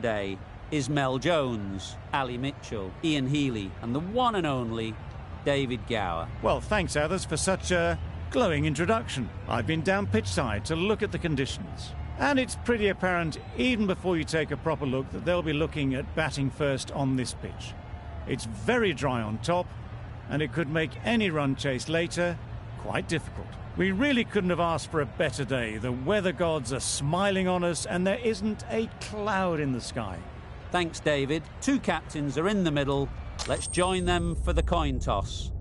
Day is Mel Jones, Ali Mitchell, Ian Healy and the one and only David Gower. Well, thanks, others, for such a glowing introduction. I've been down pitch side to look at the conditions. And it's pretty apparent, even before you take a proper look, that they'll be looking at batting first on this pitch. It's very dry on top, and it could make any run chase later quite difficult. We really couldn't have asked for a better day. The weather gods are smiling on us, and there isn't a cloud in the sky. Thanks, David. Two captains are in the middle. Let's join them for the coin toss.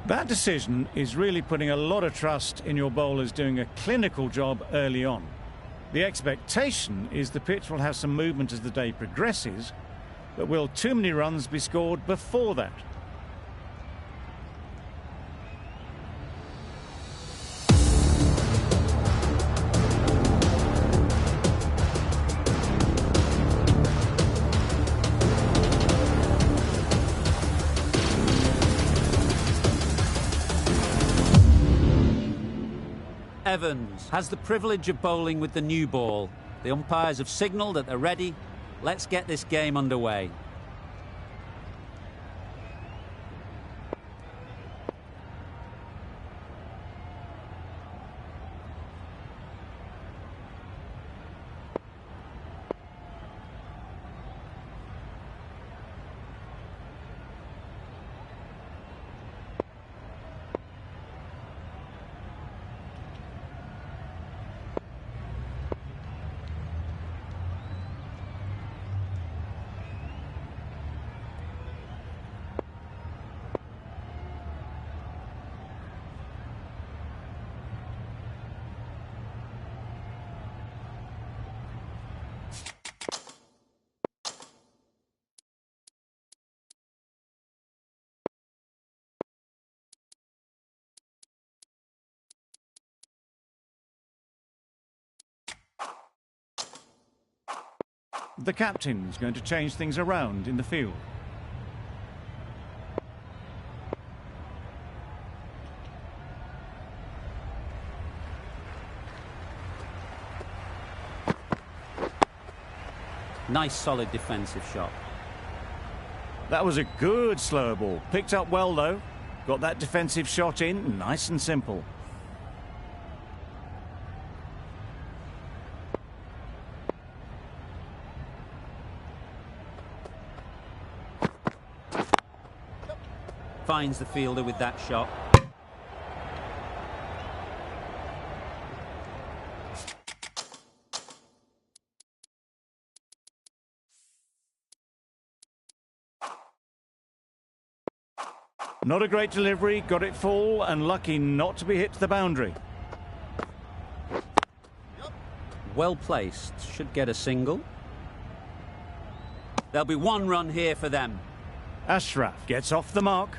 That decision is really putting a lot of trust in your bowlers doing a clinical job early on. The expectation is the pitch will have some movement as the day progresses, but will too many runs be scored before that? Evans has the privilege of bowling with the new ball. The umpires have signalled that they're ready. Let's get this game underway. The captain's going to change things around in the field. Nice solid defensive shot. That was a good slower ball. Picked up well though. Got that defensive shot in, nice and simple. Finds the fielder with that shot. Not a great delivery, got it full and lucky not to be hit to the boundary. Well placed, should get a single. There'll be one run here for them. Ashraf gets off the mark.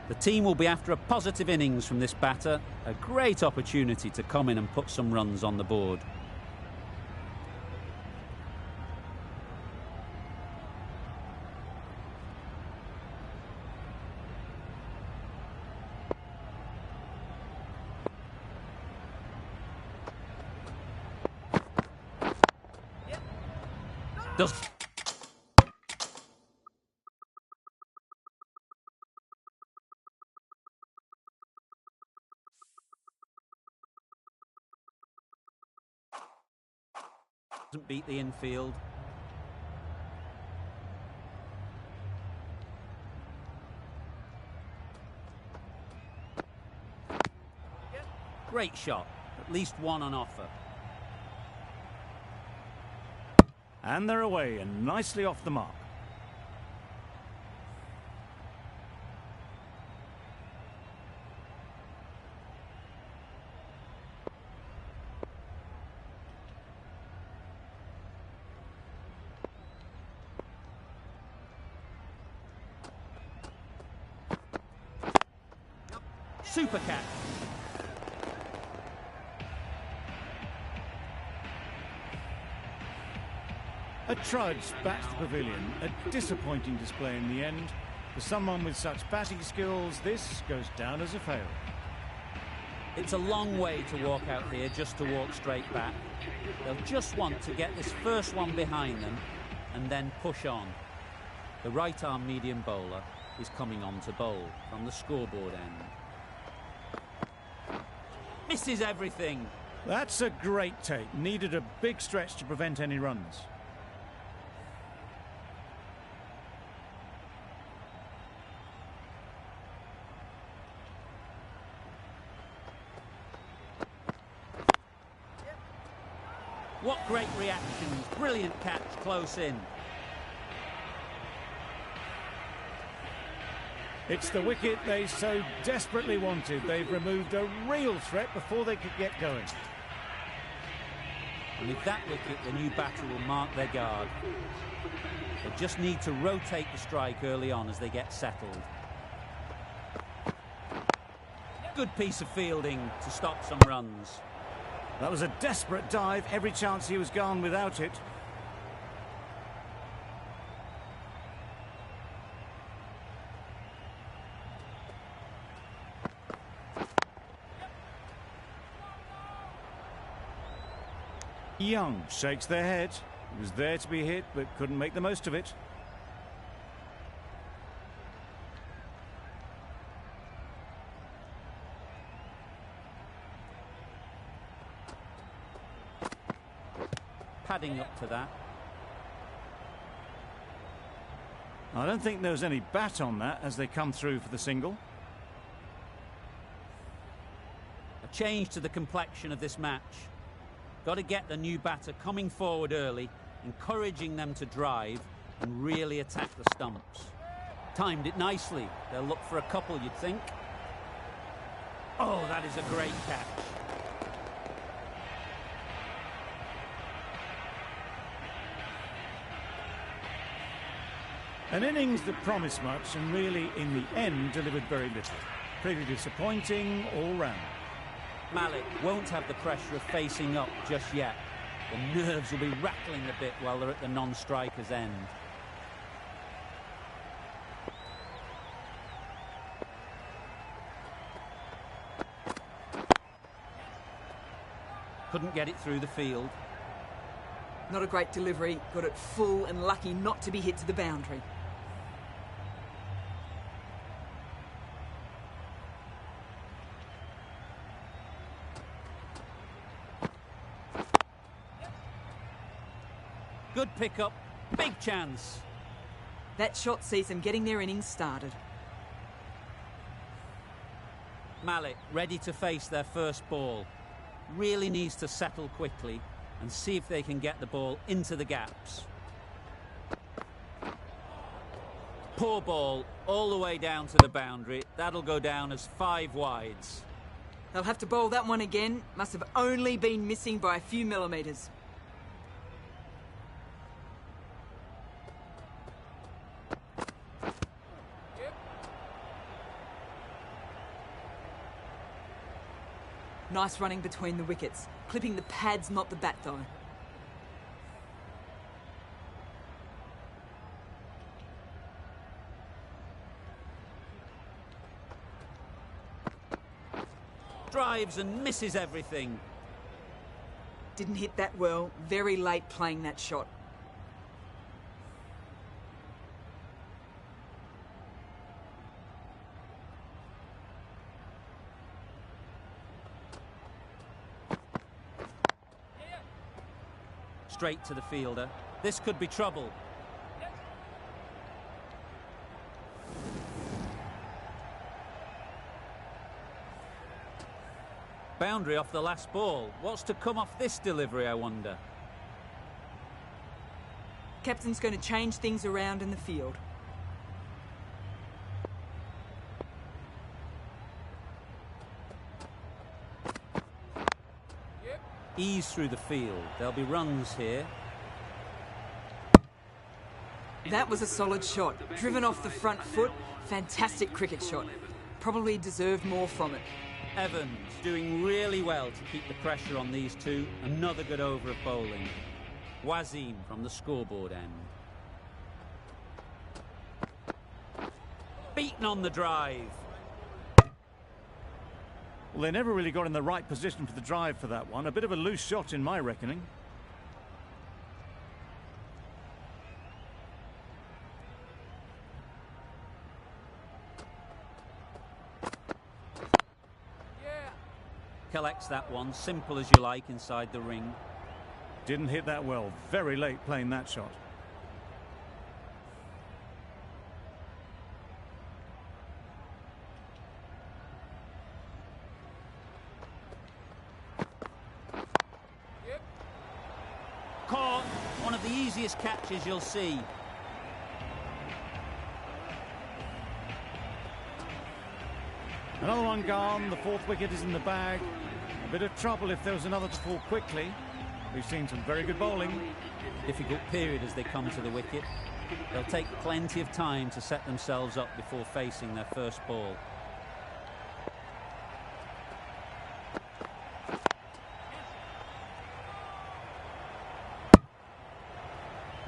The team will be after a positive innings from this batter. A great opportunity to come in and put some runs on the board. Doesn't beat the infield. Great shot. At least one on offer. And they're away and nicely off the mark. Super catch. A trudge back to the pavilion, a disappointing display in the end. For someone with such batting skills, this goes down as a fail. It's a long way to walk out here just to walk straight back. They'll just want to get this first one behind them and then push on. The right-arm medium bowler is coming on to bowl from the scoreboard end. Misses everything. That's a great take. Needed a big stretch to prevent any runs. What great reactions. Brilliant catch close in. It's the wicket they so desperately wanted. They've removed a real threat before they could get going. And with that wicket, the new batter will mark their guard. They just need to rotate the strike early on as they get settled. Good piece of fielding to stop some runs. That was a desperate dive. Every chance he was gone without it. Young shakes their head. He was there to be hit, but couldn't make the most of it. Padding up to that. I don't think there was any bat on that as they come through for the single. A change to the complexion of this match. Got to get the new batter coming forward early, encouraging them to drive and really attack the stumps. Timed it nicely. They'll look for a couple, you'd think. Oh, that is a great catch. An innings that promised much and really, in the end, delivered very little. Pretty disappointing all round. Malik won't have the pressure of facing up just yet. The nerves will be rattling a bit while they're at the non-striker's end. Couldn't get it through the field. Not a great delivery, got it full and lucky not to be hit to the boundary. Good pickup, big chance. That shot sees them getting their innings started. Malik ready to face their first ball. Really needs to settle quickly and see if they can get the ball into the gaps. Poor ball, all the way down to the boundary. That'll go down as 5 wides. They'll have to bowl that one again. Must have only been missing by a few millimetres. Nice running between the wickets. Clipping the pads, not the bat, though. Drives and misses everything. Didn't hit that well. Very late playing that shot. Straight to the fielder. This could be trouble. Boundary off the last ball. What's to come off this delivery, I wonder? Captain's going to change things around in the field. Ease through the field. There'll be runs here. That was a solid shot. Driven off the front foot. Fantastic cricket shot. Probably deserved more from it. Evans doing really well to keep the pressure on these two. Another good over of bowling. Wazim from the scoreboard end. Beaten on the drive. Well, they never really got in the right position for the drive for that one. A bit of a loose shot in my reckoning. Collects that one, simple as you like, inside the ring. Didn't hit that well. Very late playing that shot. Caught. One of the easiest catches you'll see. Another one gone. The fourth wicket is in the bag. A bit of trouble if there was another to fall quickly. We've seen some very good bowling. Difficult period as they come to the wicket. They'll take plenty of time to set themselves up before facing their first ball.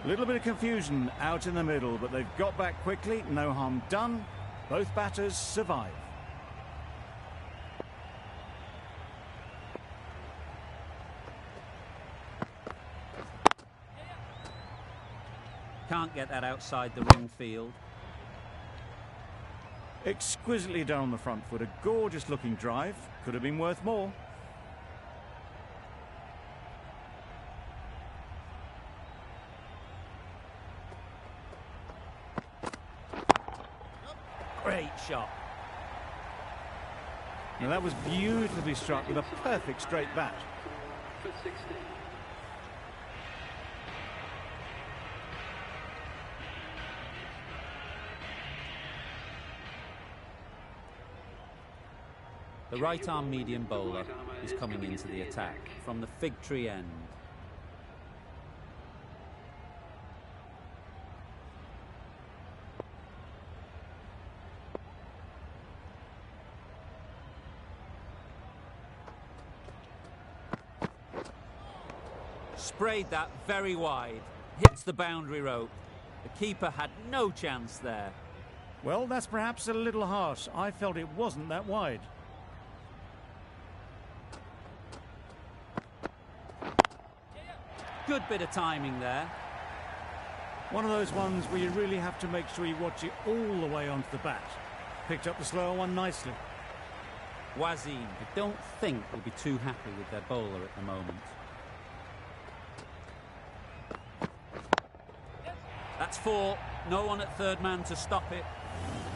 A little bit of confusion out in the middle, but they've got back quickly. No harm done. Both batters survive. Can't get that outside the ring field. Exquisitely done on the front foot. A gorgeous looking drive. Could have been worth more. Great shot. Now that was beautifully struck with a perfect straight bat. For 60. The right-arm medium bowler is coming into the attack from the fig tree end. Sprayed that very wide. Hits the boundary rope. The keeper had no chance there. Well, that's perhaps a little harsh. I felt it wasn't that wide. Good bit of timing there. One of those ones where you really have to make sure you watch it all the way onto the bat. Picked up the slower one nicely. Wazim, I don't think will be too happy with their bowler at the moment. That's 4. No one at third man to stop it.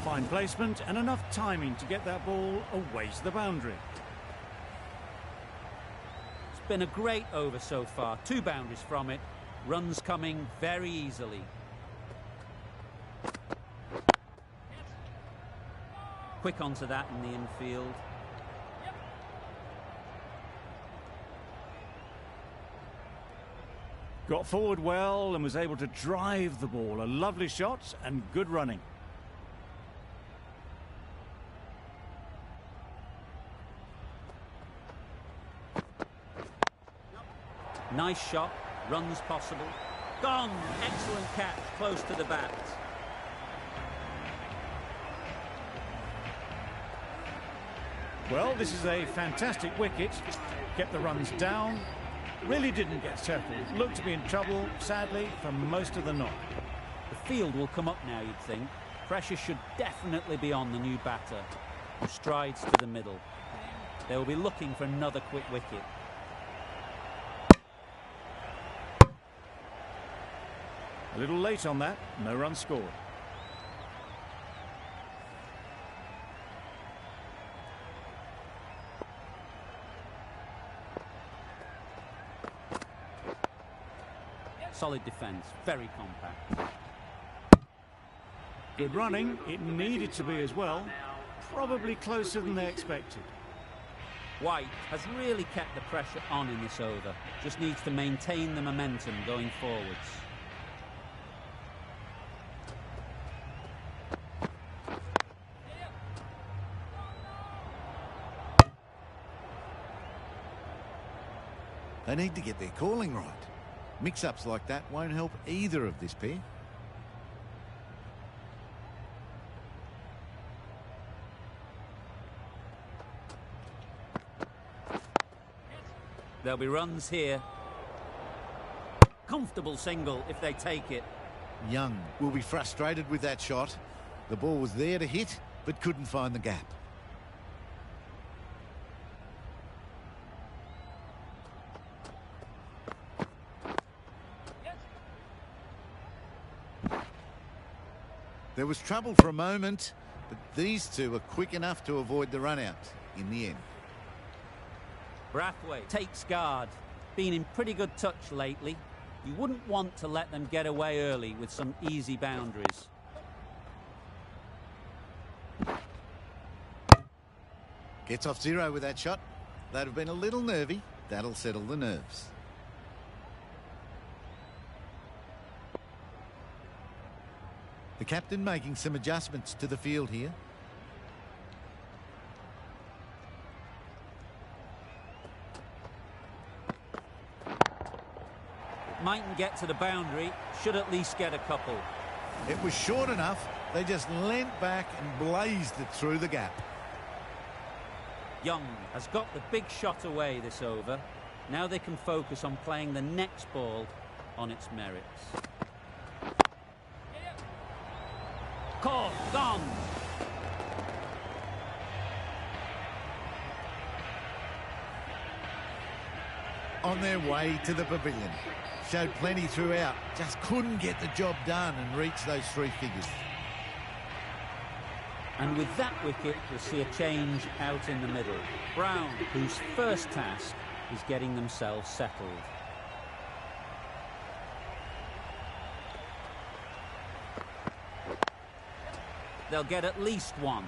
Fine placement and enough timing to get that ball away to the boundary. It's been a great over so far. 2 boundaries from it. Runs coming very easily. Quick onto that in the infield. Got forward well and was able to drive the ball. A lovely shot and good running. Nice shot. Runs possible. Gone. Excellent catch. Close to the bat. Well, this is a fantastic wicket. Kept the runs down. Really didn't get settled. Looked to be in trouble, sadly, for most of the knock. The field will come up now, you'd think. Pressure should definitely be on the new batter, who strides to the middle. They will be looking for another quick wicket. A little late on that. No run scored. Solid defence, very compact. Good running. It needed to be as well. Probably closer than they expected. White has really kept the pressure on in this over. Just needs to maintain the momentum going forwards. They need to get their calling right. Mix-ups like that won't help either of this pair. There'll be runs here. Comfortable single if they take it. Young will be frustrated with that shot. The ball was there to hit, but couldn't find the gap. There was trouble for a moment, but these two were quick enough to avoid the run-out in the end. Brathwaite takes guard. Been in pretty good touch lately. You wouldn't want to let them get away early with some easy boundaries. Gets off zero with that shot. They'd have been a little nervy. That'll settle the nerves. The captain making some adjustments to the field here. Mightn't get to the boundary, should at least get a couple. It was short enough, they just leant back and blazed it through the gap. Young has got the big shot away this over. Now they can focus on playing the next ball on its merits. Caught, gone. On their way to the pavilion. Showed plenty throughout, just couldn't get the job done and reach those three figures. And with that wicket, we'll see a change out in the middle. Brown, whose first task is getting themselves settled. They'll get at least one.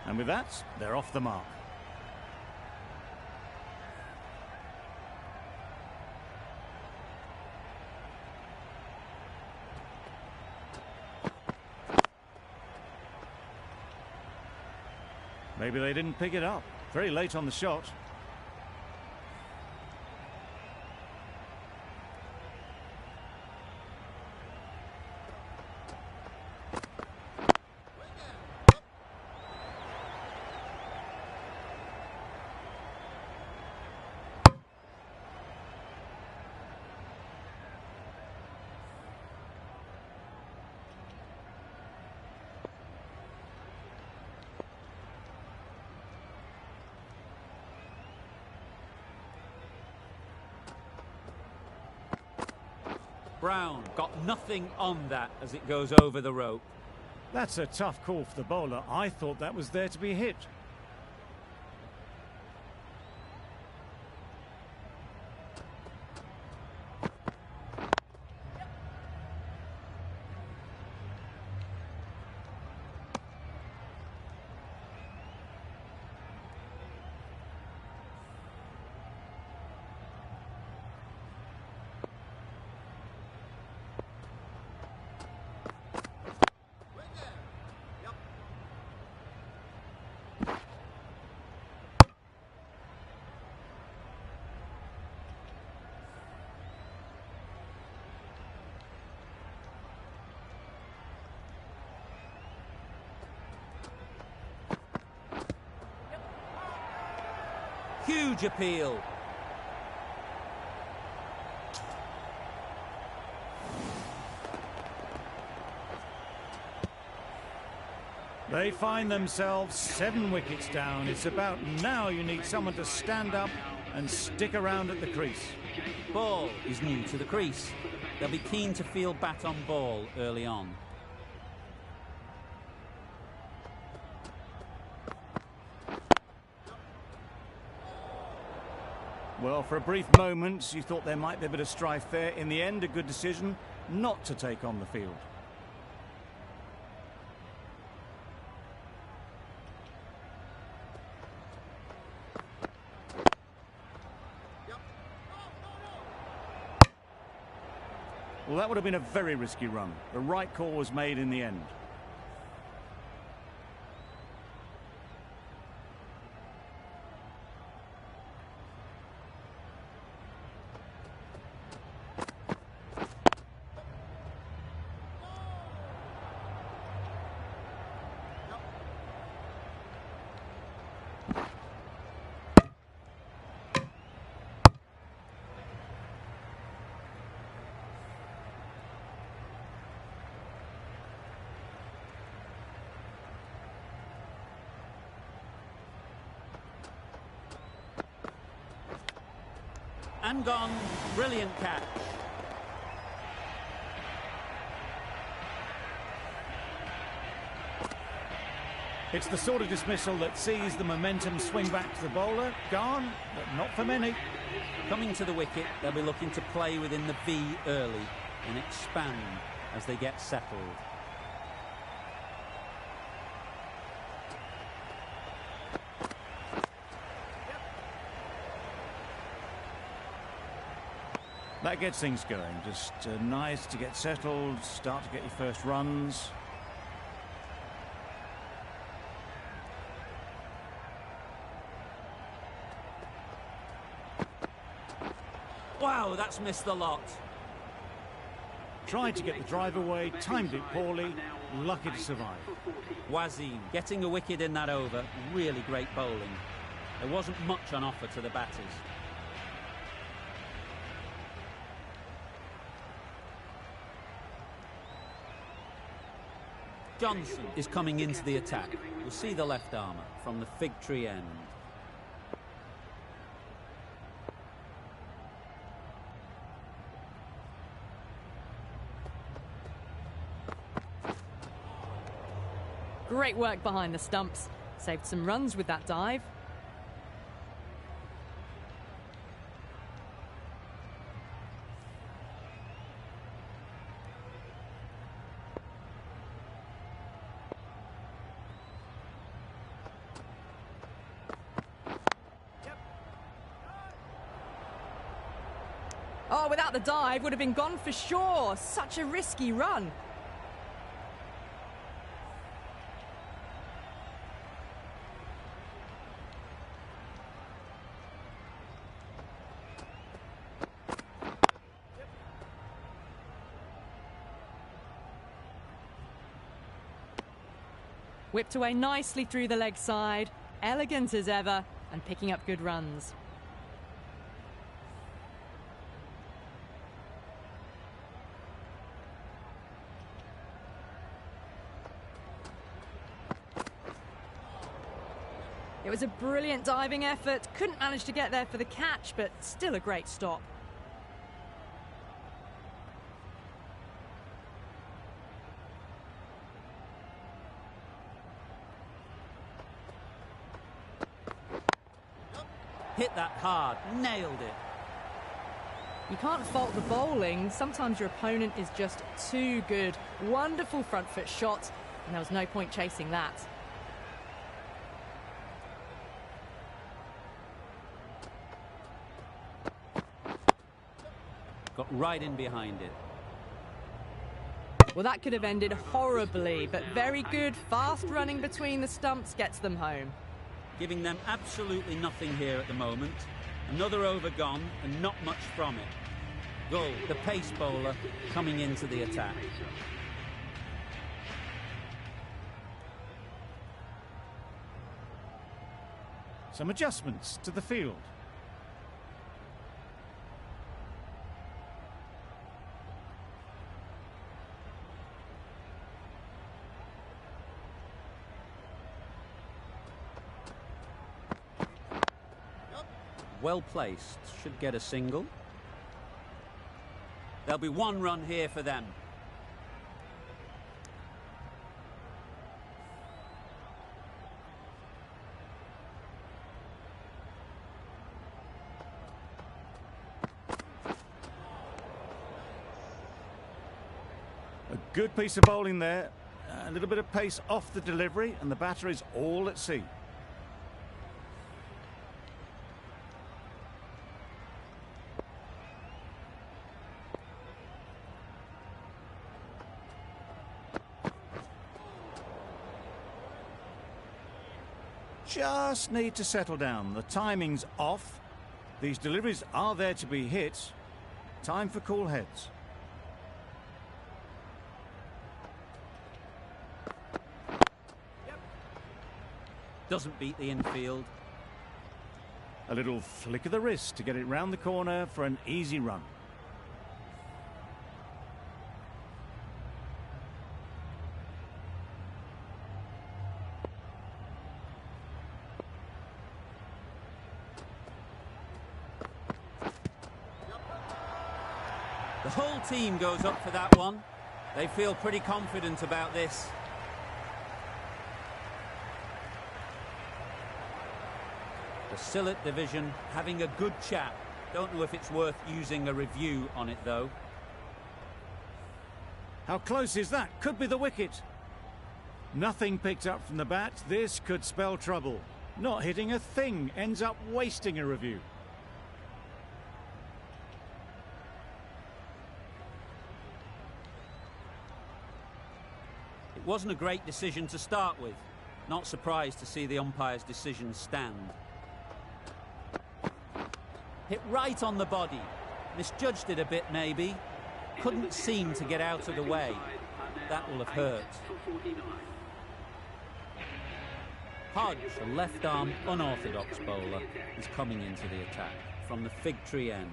And with that, they're off the mark. Maybe they didn't pick it up. Very late on the shot. Brown got nothing on that as it goes over the rope. That's a tough call for the bowler. I thought that was there to be hit. Huge appeal. They find themselves 7 wickets down. It's about now you need someone to stand up and stick around at the crease. Ball is new to the crease. They'll be keen to field bat on ball early on. Well, for a brief moment, you thought there might be a bit of strife there. In the end, a good decision not to take on the field. Well, that would have been a very risky run. The right call was made in the end. and gone. Brilliant catch. It's the sort of dismissal that sees the momentum swing back to the bowler. Gone, but not for many. Coming to the wicket, they'll be looking to play within the V early and expand as they get settled. That gets things going. Just nice to get settled, start to get your first runs. Wow, that's missed the lot. Tried to get the drive away, timed it poorly, lucky to survive. Wasim getting a wicket in that over. Really great bowling. There wasn't much on offer to the batters. Johnson is coming into the attack. We'll see the left armour from the fig tree end. Great work behind the stumps. Saved some runs with that dive. Oh, without the dive, would have been gone for sure. Such a risky run. Whipped away nicely through the leg side, elegant as ever, and picking up good runs. It was a brilliant diving effort, couldn't manage to get there for the catch, but still a great stop. Hit that hard, nailed it. You can't fault the bowling. Sometimes your opponent is just too good. Wonderful front foot shot, and there was no point chasing that. Got right in behind it. Well, that could have ended horribly, but very good. Fast running between the stumps gets them home. Giving them absolutely nothing here at the moment. Another over gone and not much from it. Gull, the pace bowler, coming into the attack. Some adjustments to the field. Well placed, should get a single. There'll be one run here for them. A good piece of bowling there. A little bit of pace off the delivery, and the batter is all at sea. Just need to settle down. The timing's off. These deliveries are there to be hit. Time for cool heads. Doesn't beat the infield. A little flick of the wrist to get it round the corner for an easy run. The whole team goes up for that one. They feel pretty confident about this. The Sillet division having a good chat. Don't know if it's worth using a review on it though. How close is that? Could be the wicket. Nothing picked up from the bat. This could spell trouble. Not hitting a thing ends up wasting a review. It wasn't a great decision to start with. Not surprised to see the umpire's decision stand. Hit right on the body. Misjudged it a bit maybe. Couldn't seem to get out of the way. That will have hurt. Hodge, a left-arm unorthodox bowler, is coming into the attack from the fig tree end.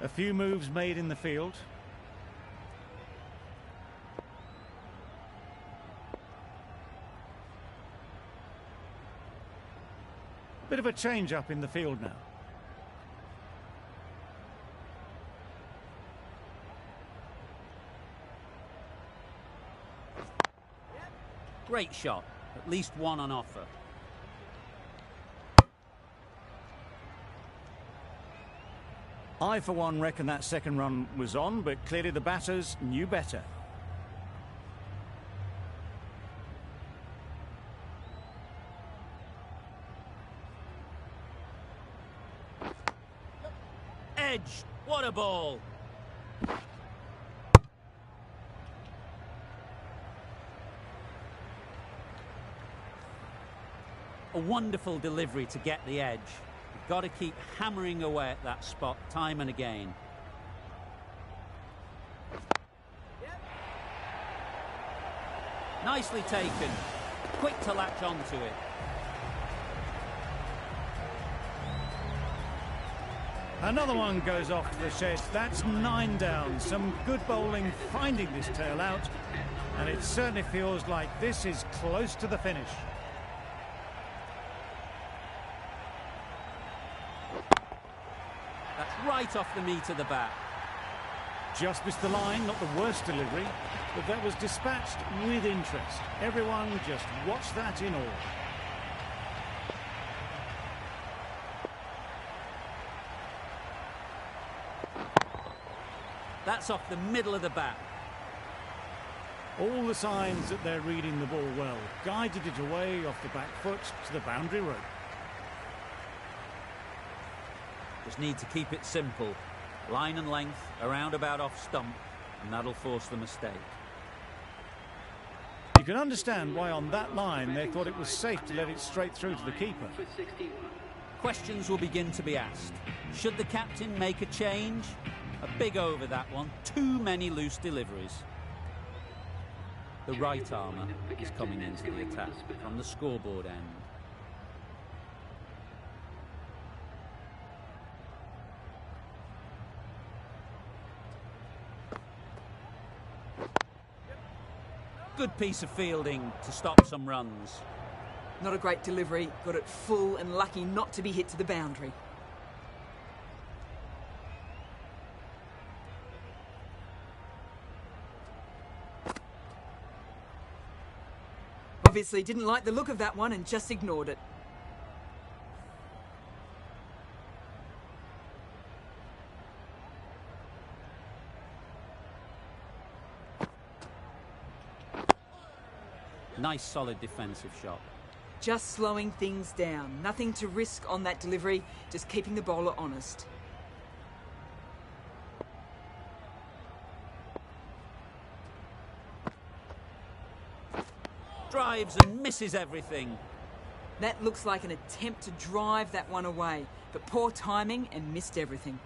A few moves made in the field. Bit of a change up in the field now. Great shot, at least one on offer. I, for one, reckon that second run was on, but clearly the batters knew better. Edge, what a ball! A wonderful delivery to get the edge. You've got to keep hammering away at that spot time and again. Nicely taken. Quick to latch onto it. Another one goes off to the sheds. That's 9 down. Some good bowling finding this tail out. And it certainly feels like this is close to the finish. That's right off the meat of the bat. Just missed the line, not the worst delivery, but that was dispatched with interest. Everyone just watched that in awe. That's off the middle of the bat. All the signs that they're reading the ball well. Guided it away off the back foot to the boundary rope. Just need to keep it simple. Line and length, around about off stump, and that'll force the mistake. You can understand why on that line they thought it was safe to let it straight through to the keeper. Questions will begin to be asked. Should the captain make a change? A big over that one. Too many loose deliveries. The right armour is coming into the attack from the scoreboard end. Good piece of fielding to stop some runs. Not a great delivery, got it full and lucky not to be hit to the boundary. Obviously didn't like the look of that one and just ignored it. Nice solid defensive shot. Just slowing things down. Nothing to risk on that delivery, just keeping the bowler honest. Drives and misses everything. That looks like an attempt to drive that one away, but poor timing and missed everything.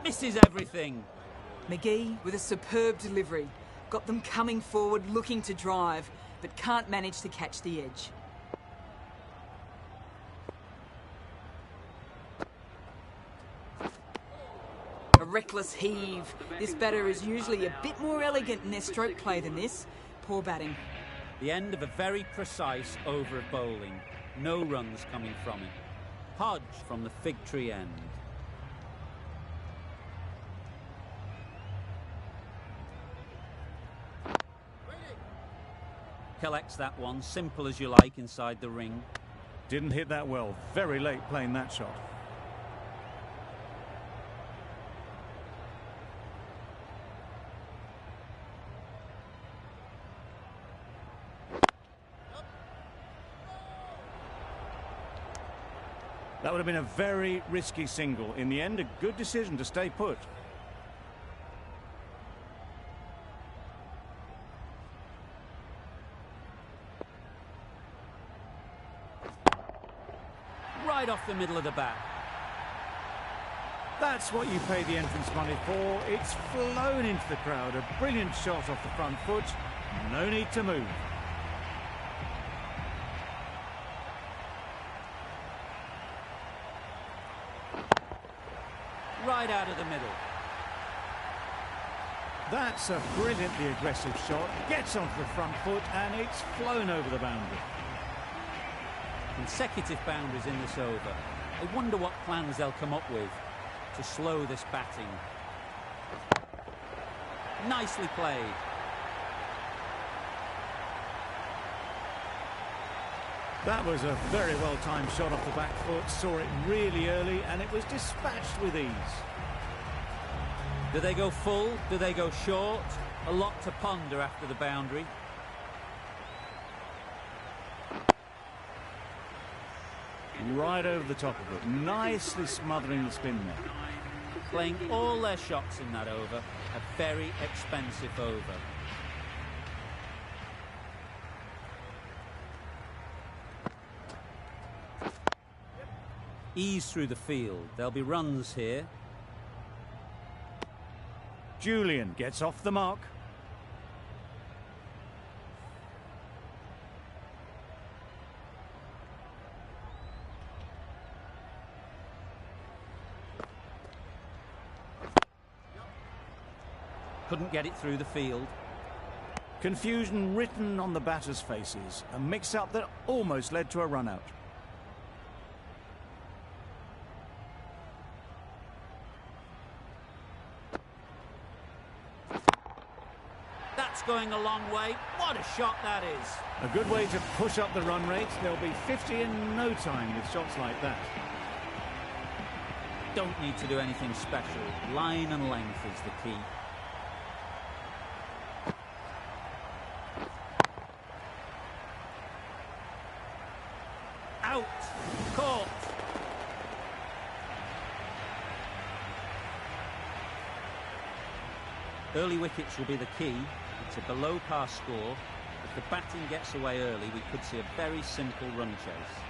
Misses everything. McGee with a superb delivery. Got them coming forward looking to drive, but can't manage to catch the edge. A reckless heave. This batter is usually a bit more elegant in their stroke play than this. Poor batting. The end of a very precise over of bowling. No runs coming from it. Hodge from the fig tree end. Collects that one, simple as you like, inside the ring. Didn't hit that well. Very late playing that shot. That would have been a very risky single. In the end, a good decision to stay put. Right off the middle of the bat. That's what you pay the entrance money for. It's flown into the crowd. A brilliant shot off the front foot. No need to move. Right out of the middle. That's a brilliantly aggressive shot. Gets onto the front foot and it's flown over the boundary. Consecutive boundaries in this over. I wonder what plans they'll come up with to slow this batting. Nicely played. That was a very well-timed shot off the back foot. Saw it really early and it was dispatched with ease. Do they go full? Do they go short? A lot to ponder after the boundary. Right over the top of it. Nicely smothering the spin there. Playing all their shots in that over. A very expensive over. Ease through the field. There'll be runs here. Julian gets off the mark. Couldn't get it through the field. Confusion written on the batters' faces. A mix-up that almost led to a run-out. That's going a long way. What a shot that is. A good way to push up the run rate. There'll be 50 in no time with shots like that. Don't need to do anything special. Line and length is the key. Out. Caught. Early wickets will be the key. It's a below-par score. If the batting gets away early, we could see a very simple run chase.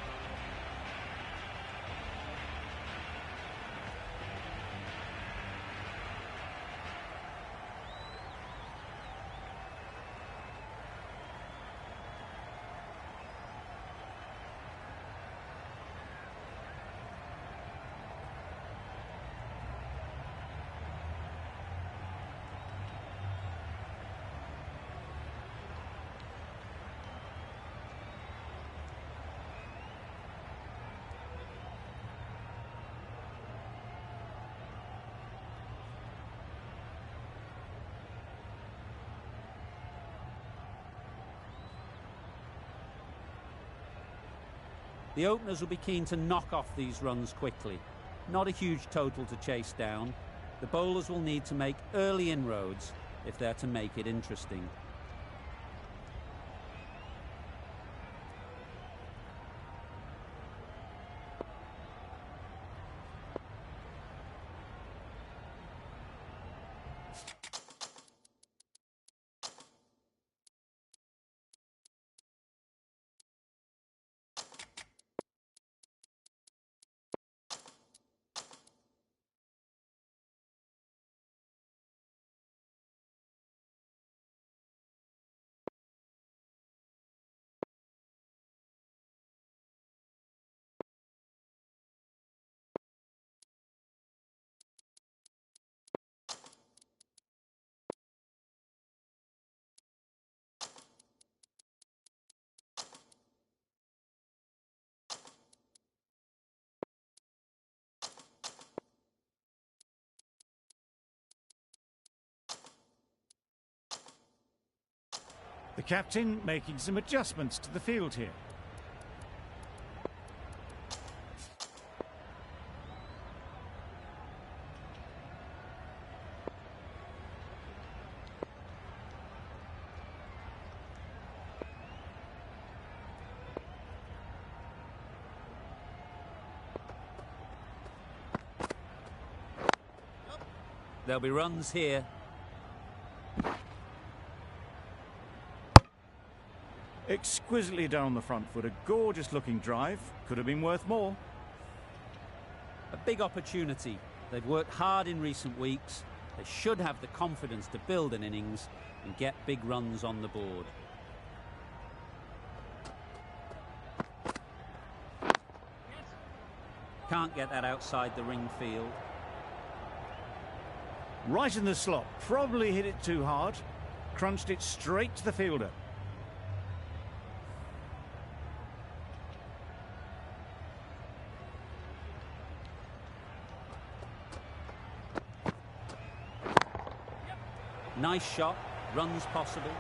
The openers will be keen to knock off these runs quickly. Not a huge total to chase down. The bowlers will need to make early inroads if they're to make it interesting. The captain making some adjustments to the field here. There'll be runs here. Exquisitely done on the front foot. A gorgeous looking drive. Could have been worth more. A big opportunity. They've worked hard in recent weeks. They should have the confidence to build an innings and get big runs on the board. Can't get that outside the ring field. Right in the slot. Probably hit it too hard. Crunched it straight to the fielder. Nice shot. Runs possible.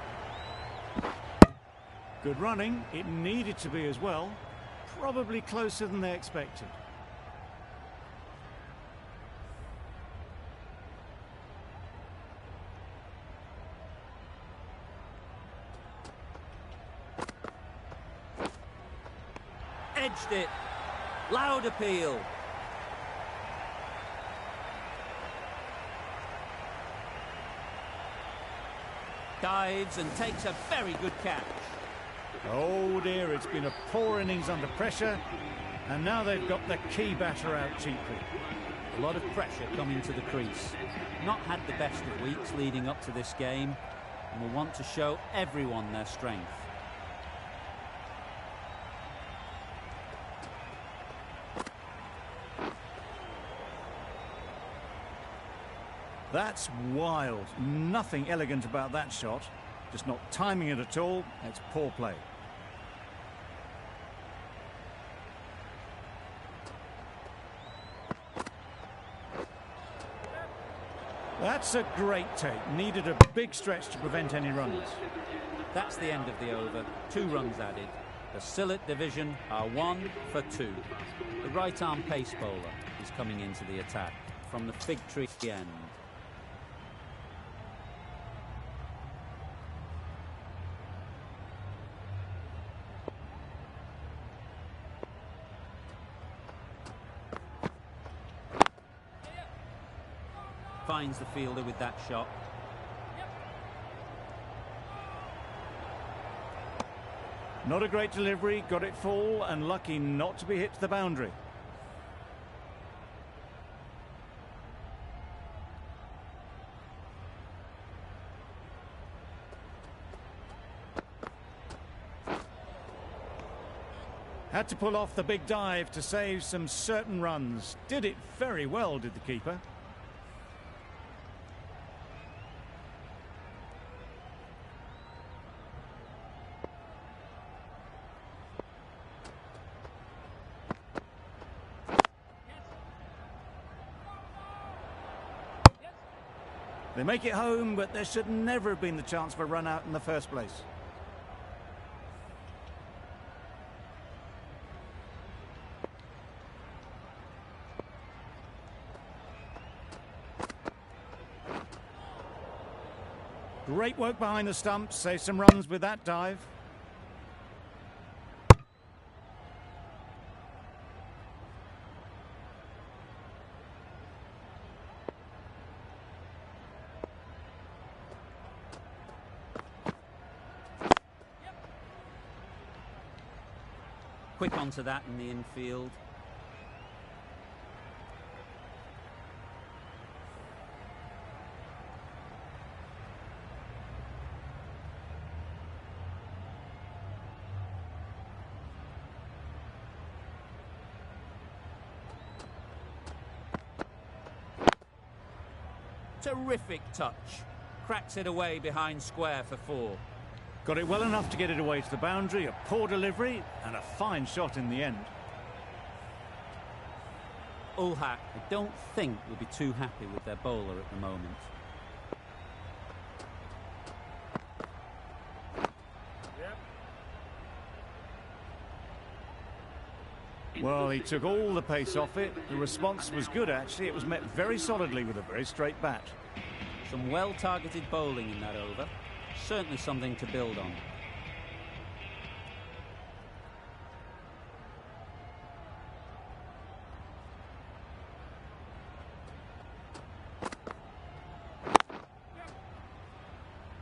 Good running. It needed to be as well. Probably closer than they expected. Edged it. Loud appeal. Dives and takes a very good catch. Oh dear, it's been a poor innings under pressure, and now they've got the key batter out cheaply. A lot of pressure coming to the crease. Not had the best of weeks leading up to this game, and will want to show everyone their strength. That's wild. Nothing elegant about that shot. Just not timing it at all. It's poor play. That's a great take. Needed a big stretch to prevent any runs. That's the end of the over. 2 runs added. The Sillett division are 1 for 2. The right-arm pace bowler is coming into the attack from the fig tree end. Finds the fielder with that shot. Not a great delivery, got it full and lucky not to be hit to the boundary. Had to pull off the big dive to save some certain runs. Did it very well, did the keeper. They make it home, but there should never have been the chance for a run out in the first place. Great work behind the stumps, save some runs with that dive. Quick onto that in the infield. Terrific touch. Cracks it away behind square for 4. Got it well enough to get it away to the boundary, a poor delivery and a fine shot in the end. Ulhak, I don't think, will be too happy with their bowler at the moment. Well, he took all the pace off it. The response was good, actually. It was met very solidly with a very straight bat. Some well-targeted bowling in that over. Certainly something to build on.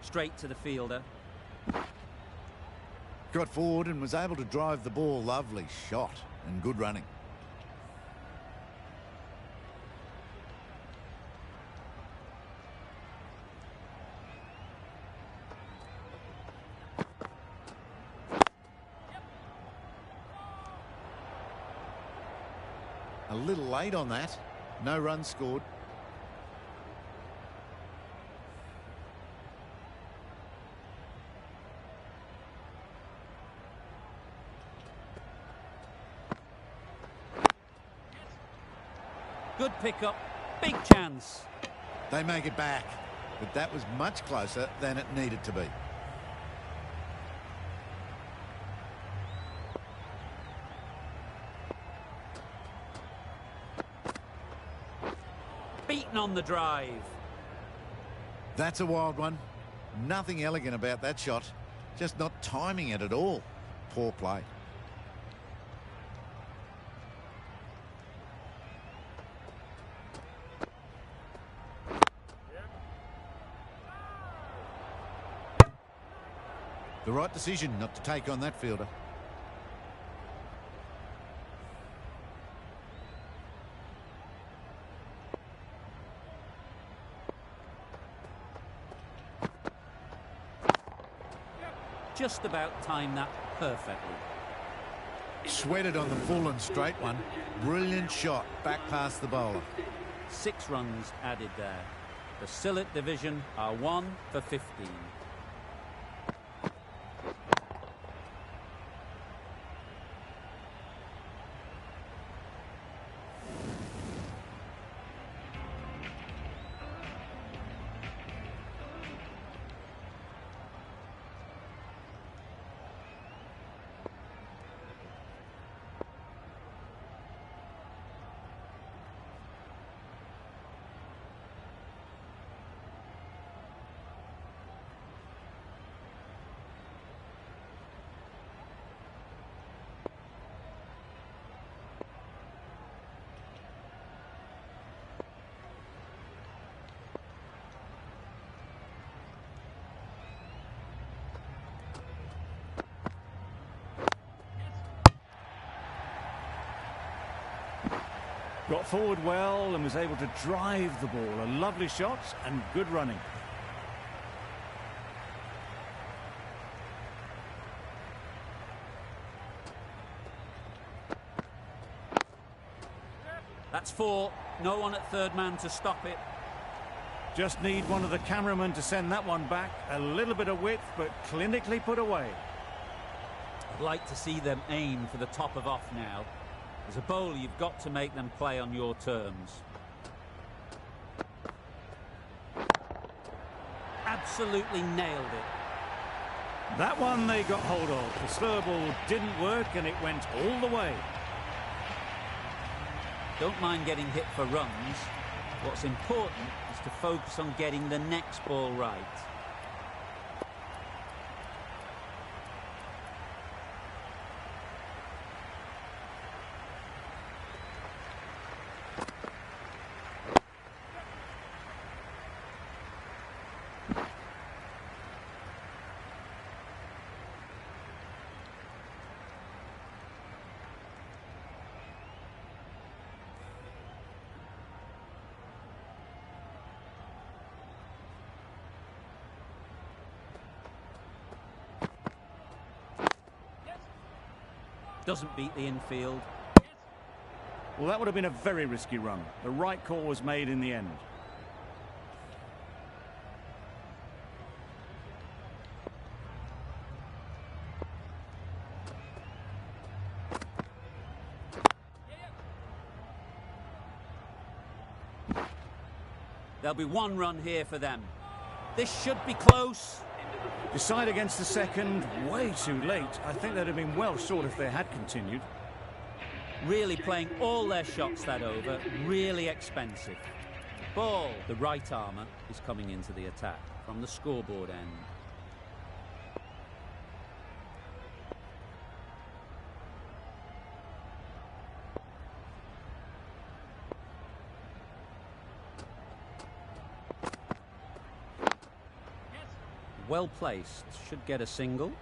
Straight to the fielder. Got forward and was able to drive the ball. Lovely shot and good running. A little late on that. No runs scored. Good pickup, big chance. They make it back, but that was much closer than it needed to be. Beaten on the drive. That's a wild one. Nothing elegant about that shot. Just not timing it at all. Poor play. The right decision not to take on that fielder. Just about timed that perfectly. Sweated on the full and straight one. Brilliant shot back past the bowler. 6 runs added there. The Sylhet division are 1 for 15. Got forward well and was able to drive the ball. A lovely shot and good running. That's 4. No one at third man to stop it. Just need one of the cameramen to send that one back. A little bit of width, but clinically put away. I'd like to see them aim for the top of off now. As a bowler, you've got to make them play on your terms. Absolutely nailed it. That one they got hold of. The slow ball didn't work and it went all the way. Don't mind getting hit for runs. What's important is to focus on getting the next ball right. Doesn't beat the infield. Well, that would have been a very risky run. The right call was made in the end. There'll be 1 run here for them. This should be close. Decide against the second, way too late. I think they'd have been well short if they had continued. Really playing all their shots that over, really expensive. Ball. The right armour is coming into the attack from the scoreboard end. Well placed, should get a single.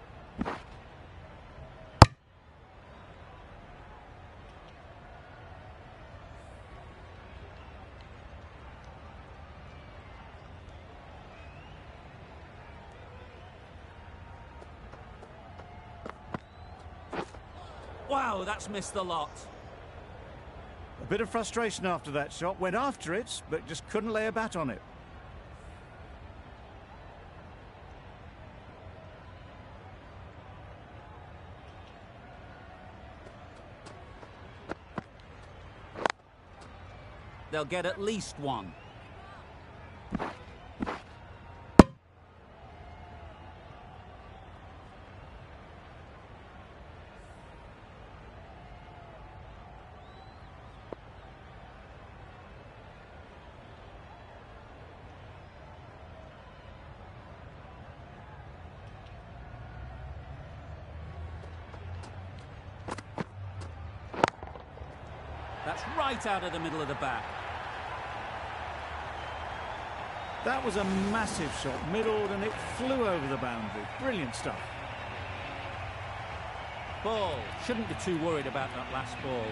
Wow, that's missed the lot. A bit of frustration after that shot. Went after it, but just couldn't lay a bat on it. They'll get at least one. That's right out of the middle of the bat. That was a massive shot, middled, and it flew over the boundary. Brilliant stuff. Ball. Shouldn't be too worried about that last ball.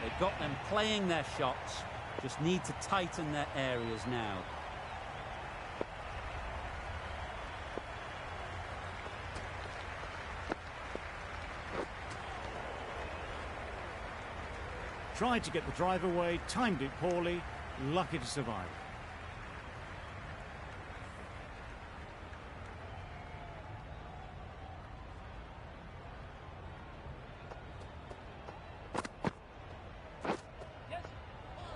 They've got them playing their shots, just need to tighten their areas now. Tried to get the drive away, timed it poorly, lucky to survive.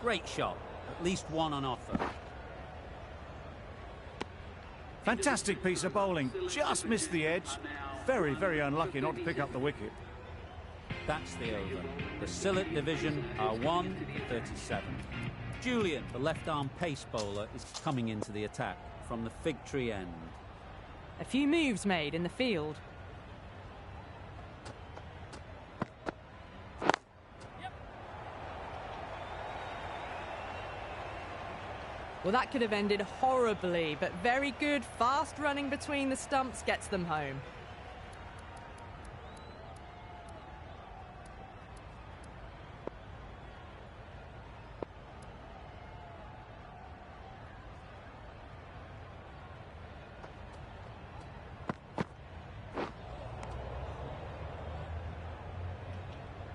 Great shot. At least one on offer. Fantastic piece of bowling. Just missed the edge. Very, very unlucky not to pick up the wicket. That's the over. The Sillett division are 1 for 37. Julian, the left-arm pace bowler, is coming into the attack from the fig tree end. A few moves made in the field. Well, that could have ended horribly, but very good, fast running between the stumps gets them home.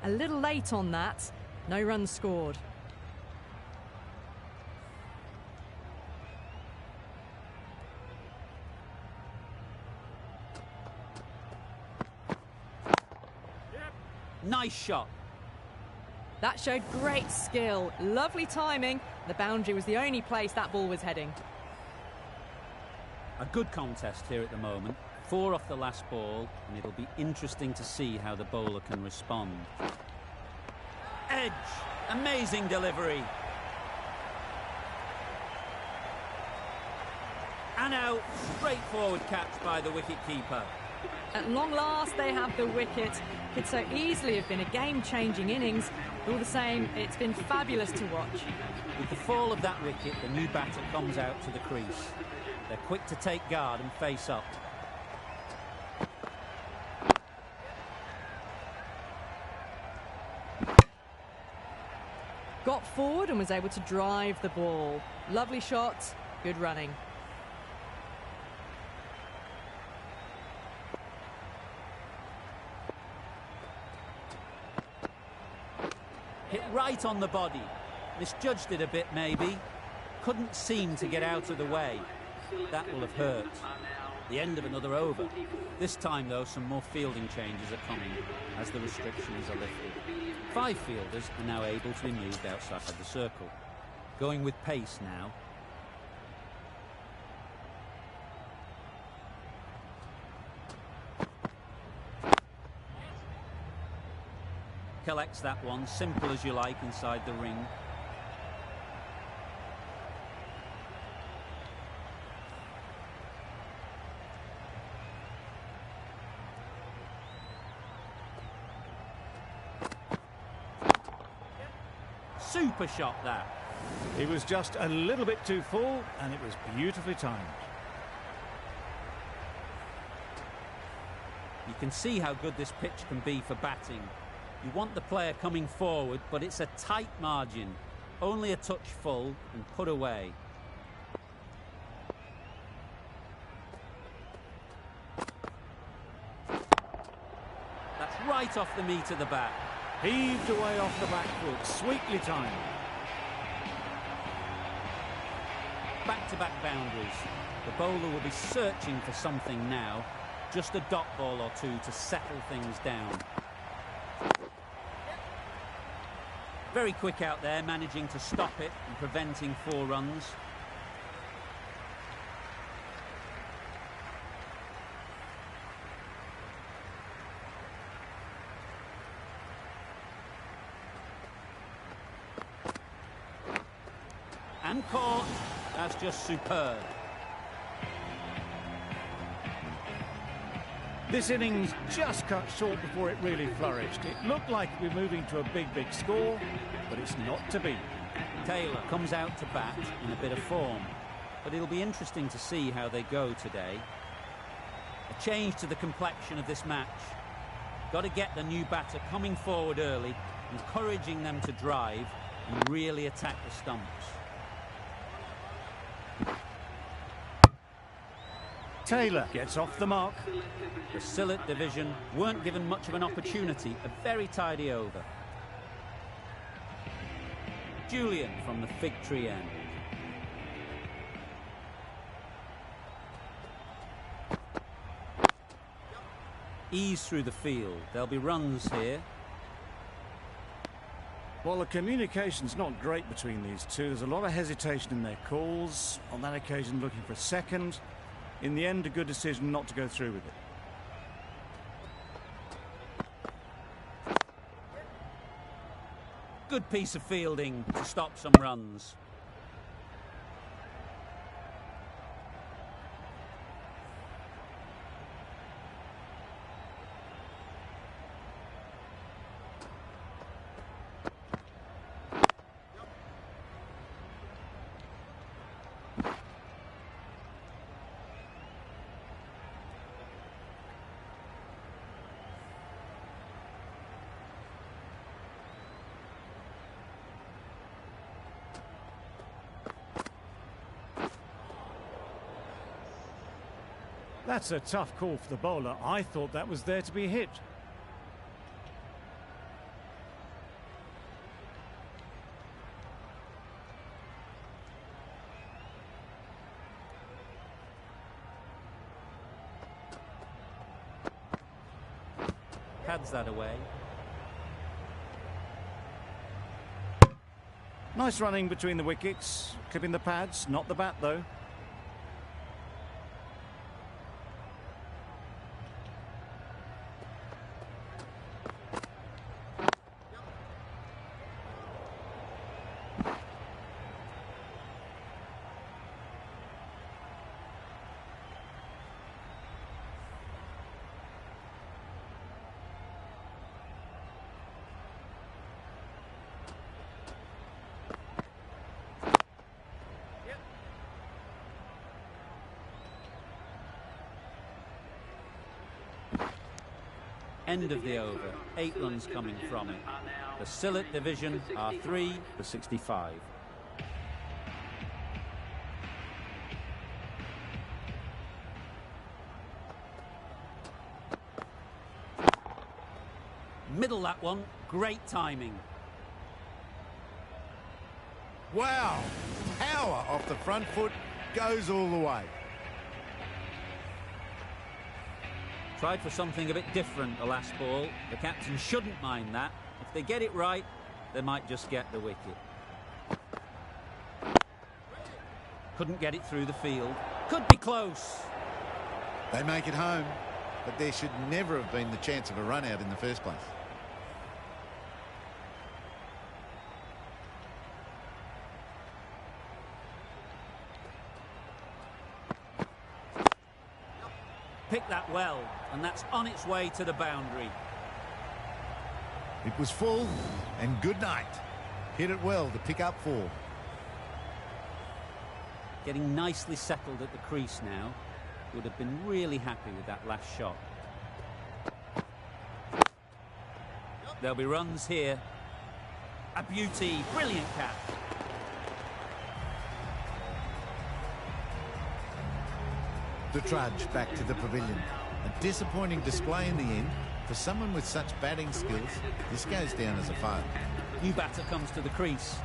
A little late on that, no runs scored. Nice shot. That showed great skill, lovely timing. The boundary was the only place that ball was heading. A good contest here at the moment. 4 off the last ball, and it'll be interesting to see how the bowler can respond. Edge. Amazing delivery. And out. Straightforward catch by the wicket-keeper. At long last, they have the wicket. Could so easily have been a game-changing innings. All the same, it's been fabulous to watch. With the fall of that wicket, the new batter comes out to the crease. They're quick to take guard and face up. Got forward and was able to drive the ball. Lovely shot, good running. Hit right on the body. Misjudged it a bit, maybe. Couldn't seem to get out of the way. That will have hurt. The end of another over. This time, though, some more fielding changes are coming as the restrictions are lifted. 5 fielders are now able to be moved outside the circle. Going with pace now. Collects that one, simple as you like, inside the ring. Super shot that. He was just a little bit too full, and it was beautifully timed. You can see how good this pitch can be for batting. You want the player coming forward, but it's a tight margin. Only a touch full and put away. That's right off the meat of the bat. Heaved away off the back foot, sweetly timed. Back-to-back boundaries. The bowler will be searching for something now. Just a dot ball or two to settle things down. Very quick out there, managing to stop it and preventing 4 runs. And caught. That's just superb. This innings just cut short before it really flourished. It looked like we were moving to a big score, but it's not to be. Taylor comes out to bat in a bit of form, but it'll be interesting to see how they go today. A change to the complexion of this match. Got to get the new batter coming forward early, encouraging them to drive and really attack the stumps. Taylor gets off the mark. The Sylhet division weren't given much of an opportunity. A very tidy over. Julian from the fig tree end. Ease through the field. There'll be runs here. Well, the communication's not great between these two. There's a lot of hesitation in their calls. On that occasion, looking for a second. In the end, a good decision not to go through with it. Good piece of fielding to stop some runs. That's a tough call for the bowler. I thought that was there to be hit. Pads that away. Nice running between the wickets. Clipping the pads, not the bat though. End of the over. 8 runs coming from it. The Sylhet division are 3 for 65. Middle that one. Great timing. Wow! Power off the front foot, goes all the way. Tried for something a bit different the last ball. The captain shouldn't mind that. If they get it right, they might just get the wicket. Couldn't get it through the field. Could be close. They make it home, but there should never have been the chance of a run out in the first place. picked that well, and that's on its way to the boundary. It was full, and good night. Hit it well to pick up 4. Getting nicely settled at the crease now. Would have been really happy with that last shot. There'll be runs here. A beauty, brilliant catch. The trudge back to the pavilion. A disappointing display in the end. For someone with such batting skills, this goes down as a fail. New batter comes to the crease.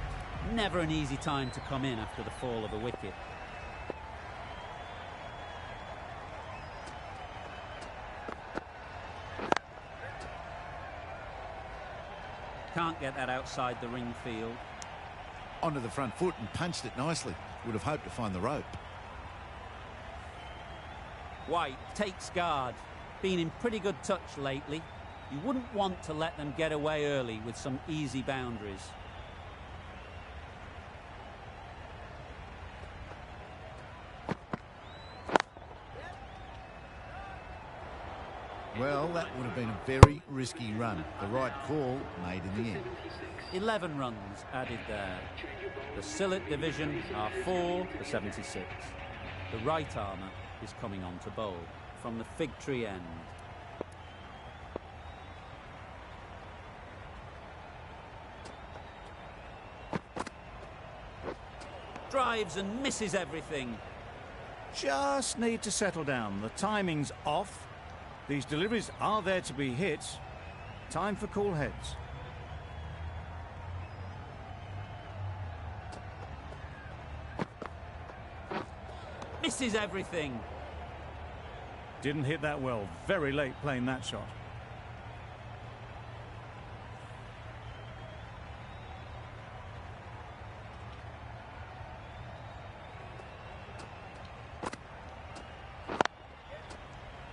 Never an easy time to come in after the fall of a wicket. Can't get that outside the ring field. Onto the front foot and punched it nicely. Would have hoped to find the rope. White takes guard. Been in pretty good touch lately. You wouldn't want to let them get away early with some easy boundaries. Well, that would have been a very risky run. The right call made in the end. 11 runs added there. The Sillett division are 4 for 76. The right armour is coming on to bowl from the fig tree end. Drives and misses everything. Just need to settle down. The timing's off. These deliveries are there to be hit. Time for cool heads. Misses everything. Didn't hit that well. Very late playing that shot.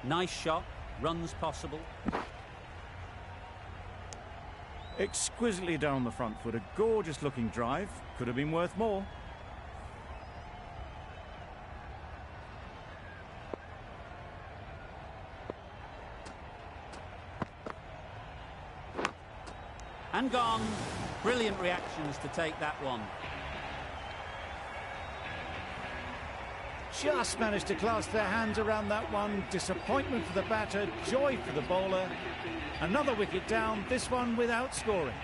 Nice shot. Runs possible. Exquisitely down the front foot. A gorgeous looking drive. Could have been worth more. And gone. Brilliant reactions to take that one. Just managed to clasp their hands around that one. Disappointment for the batter, joy for the bowler. Another wicket down, this one without scoring.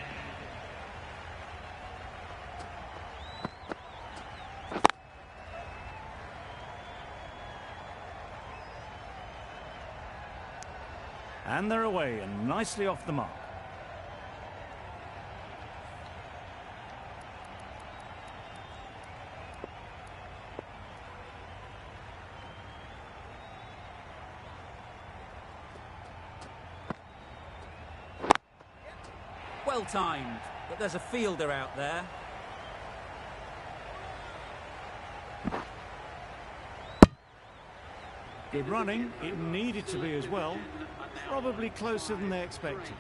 And they're away and nicely off the mark. Well timed, but there's a fielder out there. Good running, it needed to be as well. Probably closer than they expected.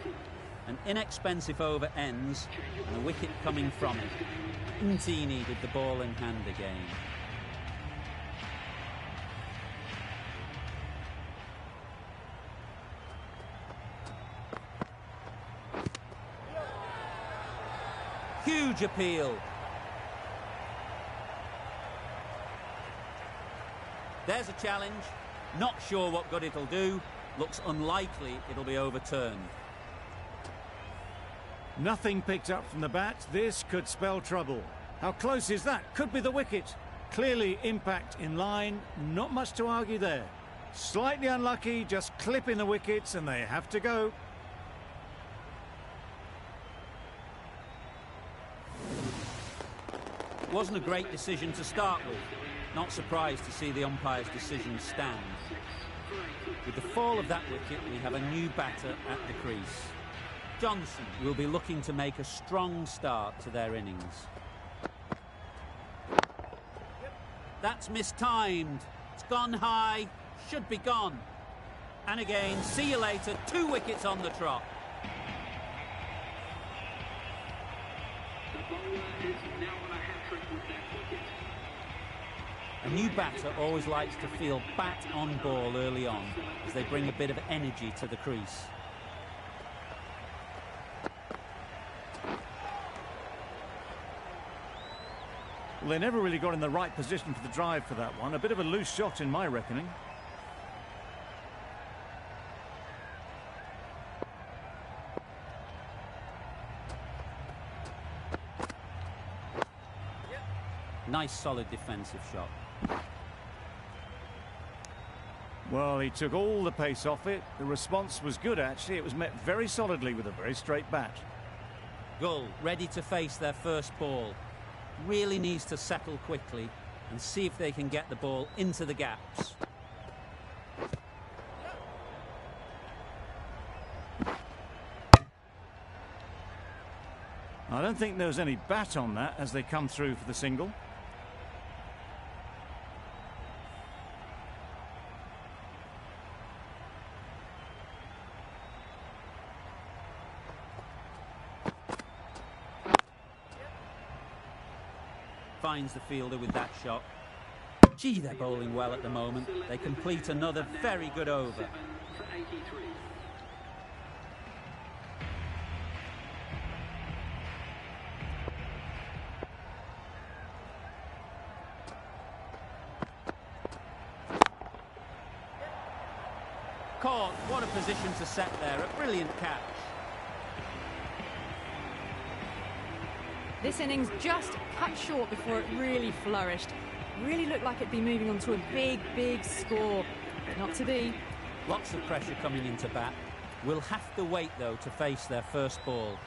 An inexpensive over ends and a wicket coming from it. Inty needed the ball in hand again. Huge appeal. There's a challenge. Not sure what good it'll do. Looks unlikely it'll be overturned. Nothing picked up from the bat. This could spell trouble. How close is that? Could be the wicket. Clearly impact in line. Not much to argue there. Slightly unlucky, just clipping the wickets, and they have to go. Wasn't a great decision to start with. Not surprised to see the umpire's decision stand. With the fall of that wicket, we have a new batter at the crease. Johnson will be looking to make a strong start to their innings. That's mistimed. It's gone high. Should be gone. And again, see you later. 2 wickets on the trot. A new batter always likes to feel bat on ball early on as they bring a bit of energy to the crease. Well, they never really got in the right position for the drive for that one. A bit of a loose shot in my reckoning. Nice solid defensive shot. Well, he took all the pace off it. The response was good, actually. It was met very solidly with a very straight bat. Gull ready to face their first ball. Really needs to settle quickly and see if they can get the ball into the gaps. I don't think there was any bat on that as they come through for the single. Finds the fielder with that shot. Gee, they're bowling well at the moment. They complete another very good over. Caught. What a position to set there. A brilliant catch. This innings just cut short before it really flourished. Really looked like it'd be moving on to a big, big score. But not to be. Lots of pressure coming into bat. Will have to wait, though, to face their first ball.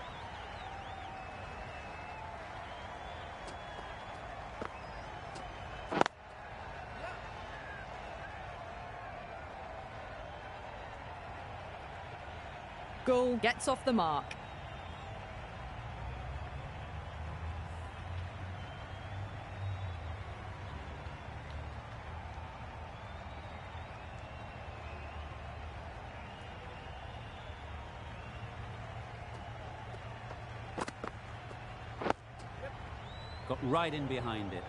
Gull gets off the mark. Got right in behind it.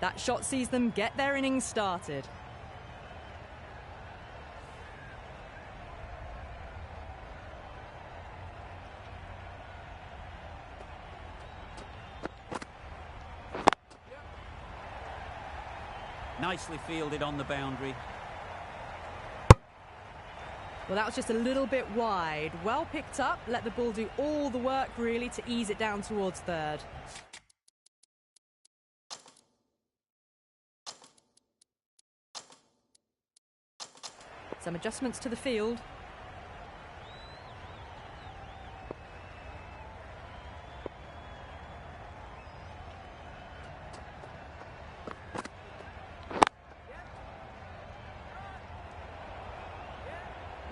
That shot sees them get their innings started. Nicely fielded on the boundary. Well, that was just a little bit wide. Well picked up, let the ball do all the work really to ease it down towards third. Some adjustments to the field.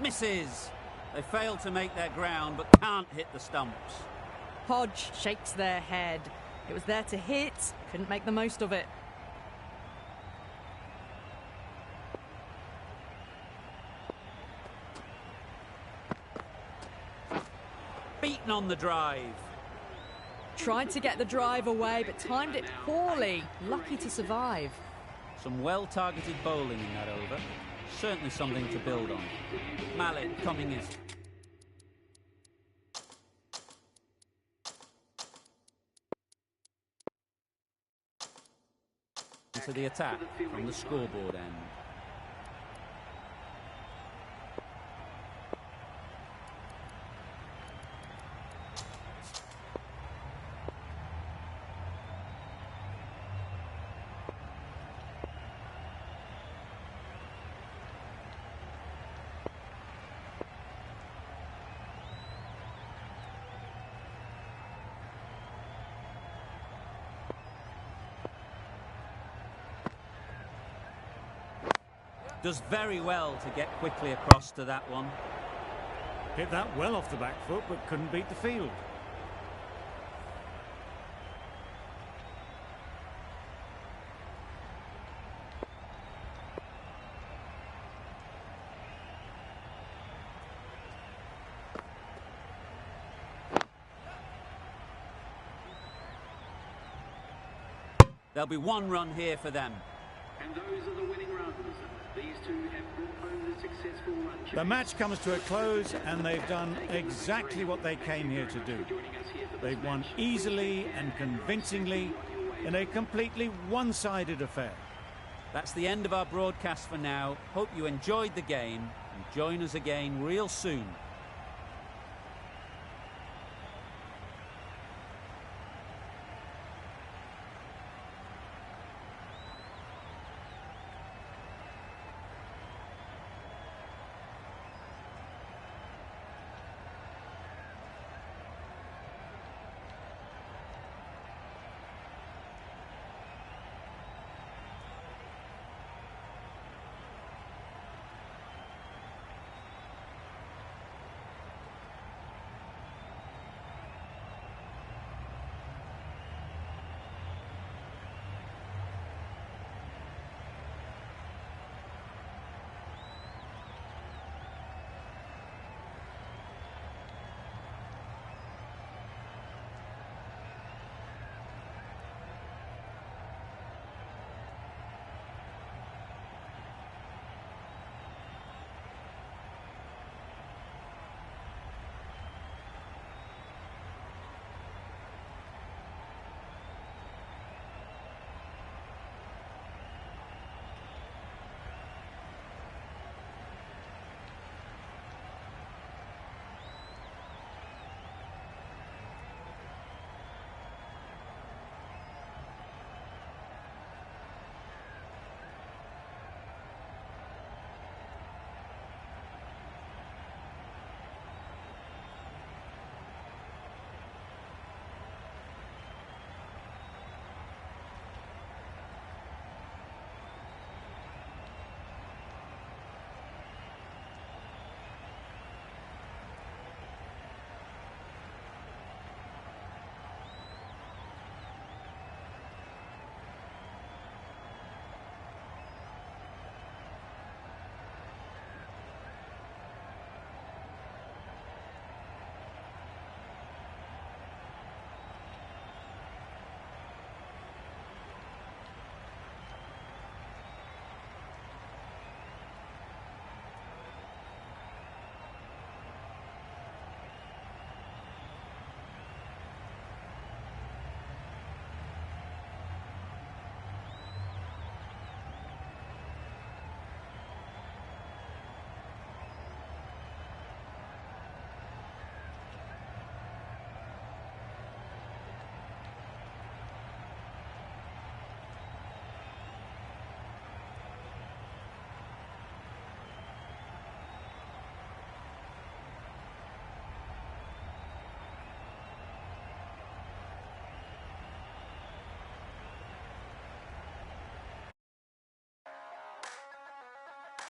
Misses. They fail to make their ground but can't hit the stumps. Hodge shakes their head. It was there to hit, couldn't make the most of it. Beaten on the drive. Tried to get the drive away but timed it poorly. Lucky to survive. Some well-targeted bowling in that over. Certainly something to build on. Mallet coming in. To the attack from the scoreboard end. Does very well to get quickly across to that one. Hit that well off the back foot, but couldn't beat the field. There'll be one run here for them. And those are the winning runs. These two have brought home the successful run. The match comes to a close, and they've done exactly what they came here to do. They've won easily and convincingly in a completely one-sided affair. That's the end of our broadcast for now. Hope you enjoyed the game and join us again real soon